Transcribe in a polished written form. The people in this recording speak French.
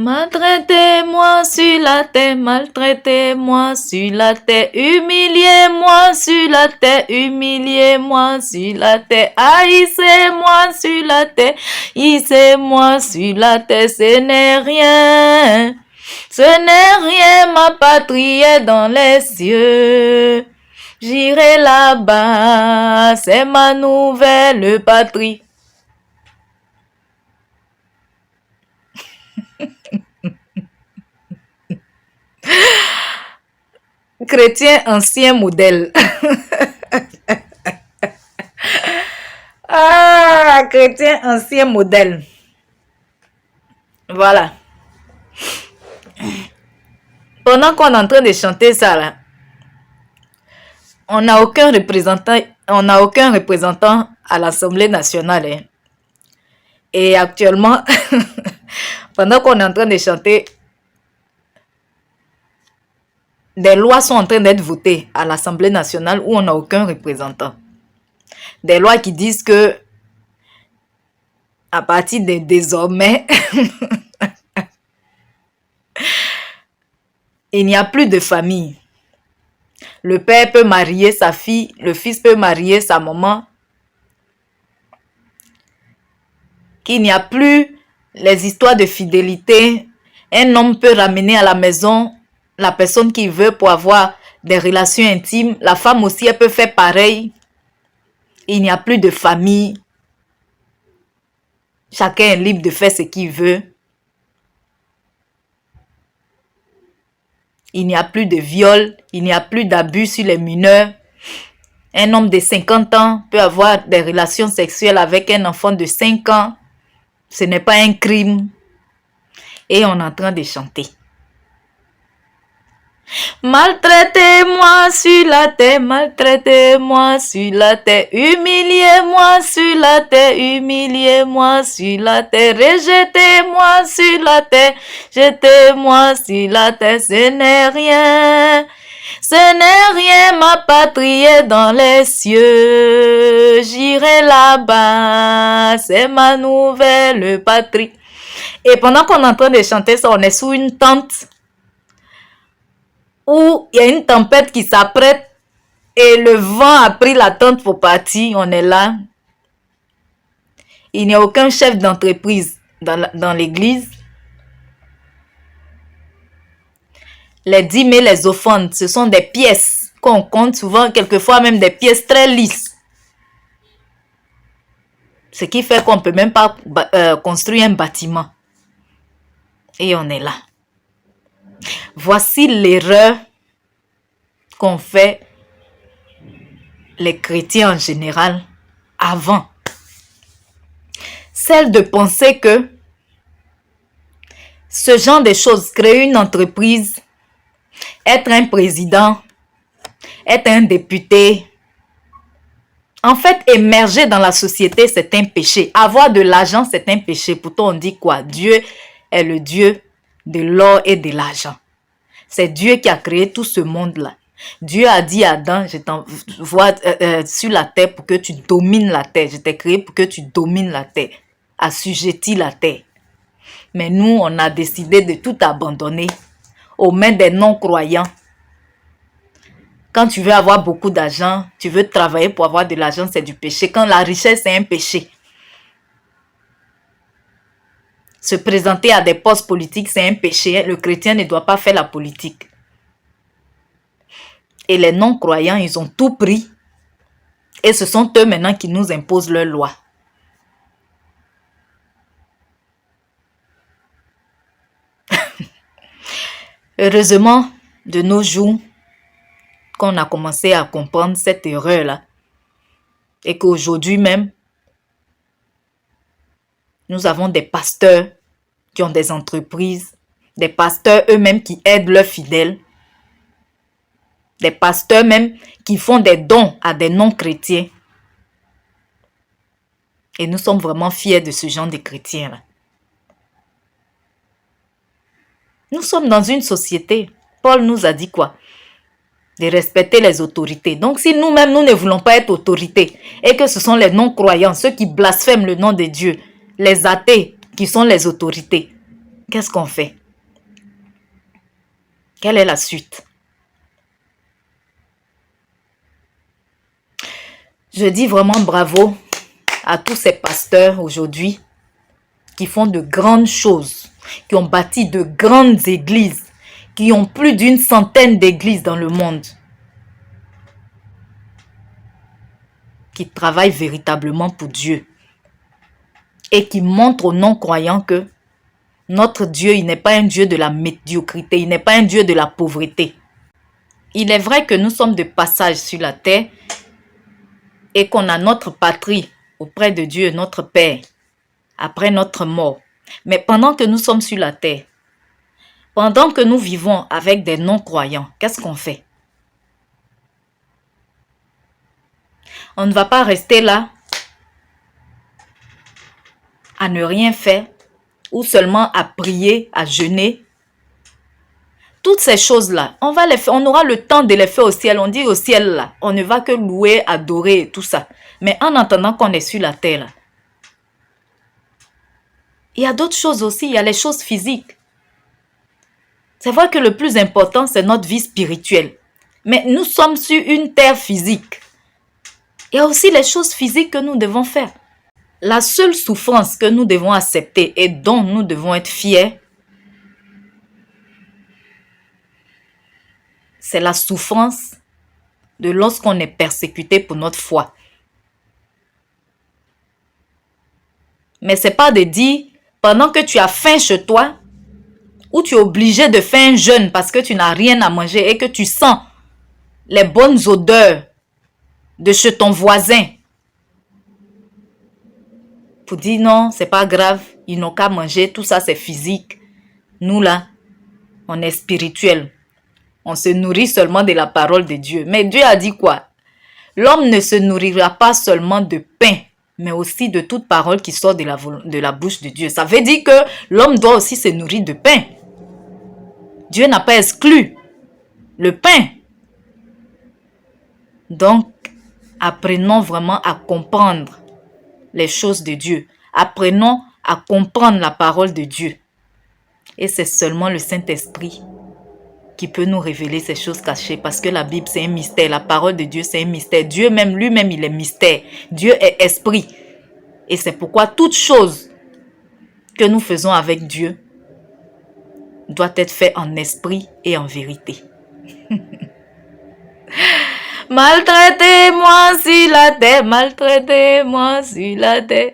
Maltraitez-moi sur la terre, maltraitez-moi sur la terre, humiliez-moi sur la terre, humiliez-moi sur la terre, haïssez-moi sur la terre, haïssez-moi sur la terre, ce n'est rien, ma patrie est dans les cieux, j'irai là-bas, c'est ma nouvelle patrie. Chrétien ancien modèle. Ah, chrétien ancien modèle. Voilà. Pendant qu'on est en train de chanter ça là, on n'a aucun représentant à l'Assemblée nationale. Hein. Et actuellement, pendant qu'on est en train de chanter, des lois sont en train d'être votées à l'Assemblée nationale où on n'a aucun représentant. Des lois qui disent que à partir de désormais, il n'y a plus de famille. Le père peut marier sa fille, le fils peut marier sa maman. Qu'il n'y a plus les histoires de fidélité. Un homme peut ramener à la maison la personne qu'il veut pour avoir des relations intimes. La femme aussi, elle peut faire pareil. Il n'y a plus de famille. Chacun est libre de faire ce qu'il veut. Il n'y a plus de viol. Il n'y a plus d'abus sur les mineurs. Un homme de 50 ans peut avoir des relations sexuelles avec un enfant de 5 ans. Ce n'est pas un crime. Et on est en train de chanter. Maltraitez-moi sur la terre, maltraitez-moi sur la terre, humiliez-moi sur la terre, humiliez-moi sur la terre, rejetez-moi sur la terre, jetez-moi sur la terre, ce n'est rien, ma patrie est dans les cieux, j'irai là-bas, c'est ma nouvelle patrie. Et pendant qu'on est en train de chanter ça, on est sous une tente où il y a une tempête qui s'apprête et le vent a pris la tente pour partir. On est là. Il n'y a aucun chef d'entreprise dans l'église. Les dîmes et les offrandes, ce sont des pièces qu'on compte souvent, quelquefois même des pièces très lisses. Ce qui fait qu'on ne peut même pas construire un bâtiment. Et on est là. Voici l'erreur qu'ont fait les chrétiens en général avant. Celle de penser que ce genre de choses, créer une entreprise, être un président, être un député, en fait, émerger dans la société, c'est un péché. Avoir de l'argent, c'est un péché. Pourtant, on dit quoi? Dieu est le Dieu de l'or et de l'argent. C'est Dieu qui a créé tout ce monde-là. Dieu a dit à Adam, je t'envoie sur la terre pour que tu domines la terre. Je t'ai créé pour que tu domines la terre. Assujettis la terre. Mais nous, on a décidé de tout abandonner aux mains des non-croyants. Quand tu veux avoir beaucoup d'argent, tu veux travailler pour avoir de l'argent, c'est du péché. Quand la richesse, c'est un péché. Se présenter à des postes politiques, c'est un péché. Le chrétien ne doit pas faire la politique. Et les non-croyants, ils ont tout pris. Et ce sont eux maintenant qui nous imposent leurs lois. Heureusement, de nos jours, qu'on a commencé à comprendre cette erreur-là. Et qu'aujourd'hui même, nous avons des pasteurs qui ont des entreprises, des pasteurs eux-mêmes qui aident leurs fidèles, des pasteurs même qui font des dons à des non-chrétiens. Et nous sommes vraiment fiers de ce genre de chrétiens-là. Nous sommes dans une société. Paul nous a dit quoi? De respecter les autorités. Donc si nous-mêmes, nous ne voulons pas être autorités et que ce sont les non-croyants, ceux qui blasphèment le nom de Dieu, les athées qui sont les autorités, qu'est-ce qu'on fait? Quelle est la suite? Je dis vraiment bravo à tous ces pasteurs aujourd'hui qui font de grandes choses, qui ont bâti de grandes églises, qui ont plus d'100 d'églises dans le monde, qui travaillent véritablement pour Dieu et qui montrent aux non-croyants que notre Dieu, il n'est pas un Dieu de la médiocrité, il n'est pas un Dieu de la pauvreté. Il est vrai que nous sommes de passage sur la terre et qu'on a notre patrie auprès de Dieu, notre Père, après notre mort. Mais pendant que nous sommes sur la terre, pendant que nous vivons avec des non-croyants, qu'est-ce qu'on fait? On ne va pas rester là à ne rien faire ou seulement à prier, à jeûner. Toutes ces choses-là, on va les faire, on aura le temps de les faire au ciel. On dit au ciel là, on ne va que louer, adorer et tout ça. Mais en attendant qu'on est sur la terre là, il y a d'autres choses aussi, il y a les choses physiques. C'est vrai que le plus important, c'est notre vie spirituelle. Mais nous sommes sur une terre physique. Il y a aussi les choses physiques que nous devons faire. La seule souffrance que nous devons accepter et dont nous devons être fiers, c'est la souffrance de lorsqu'on est persécuté pour notre foi. Mais ce n'est pas de dire, pendant que tu as faim chez toi, ou tu es obligé de faire un jeûne parce que tu n'as rien à manger et que tu sens les bonnes odeurs de chez ton voisin, pour dire non, c'est pas grave, ils n'ont qu'à manger, tout ça c'est physique. Nous là, on est spirituel. On se nourrit seulement de la parole de Dieu. Mais Dieu a dit quoi? L'homme ne se nourrira pas seulement de pain, mais aussi de toute parole qui sort de la bouche de Dieu. Ça veut dire que l'homme doit aussi se nourrir de pain. Dieu n'a pas exclu le pain. Donc, apprenons vraiment à comprendre les choses de Dieu. Apprenons à comprendre la parole de Dieu. Et c'est seulement le Saint-Esprit qui peut nous révéler ces choses cachées, parce que la Bible, c'est un mystère. La parole de Dieu, c'est un mystère. Dieu même, lui-même, il est mystère. Dieu est esprit. Et c'est pourquoi toute chose que nous faisons avec Dieu doit être fait en esprit et en vérité. Maltraitez-moi sur la terre, maltraitez-moi sur la terre.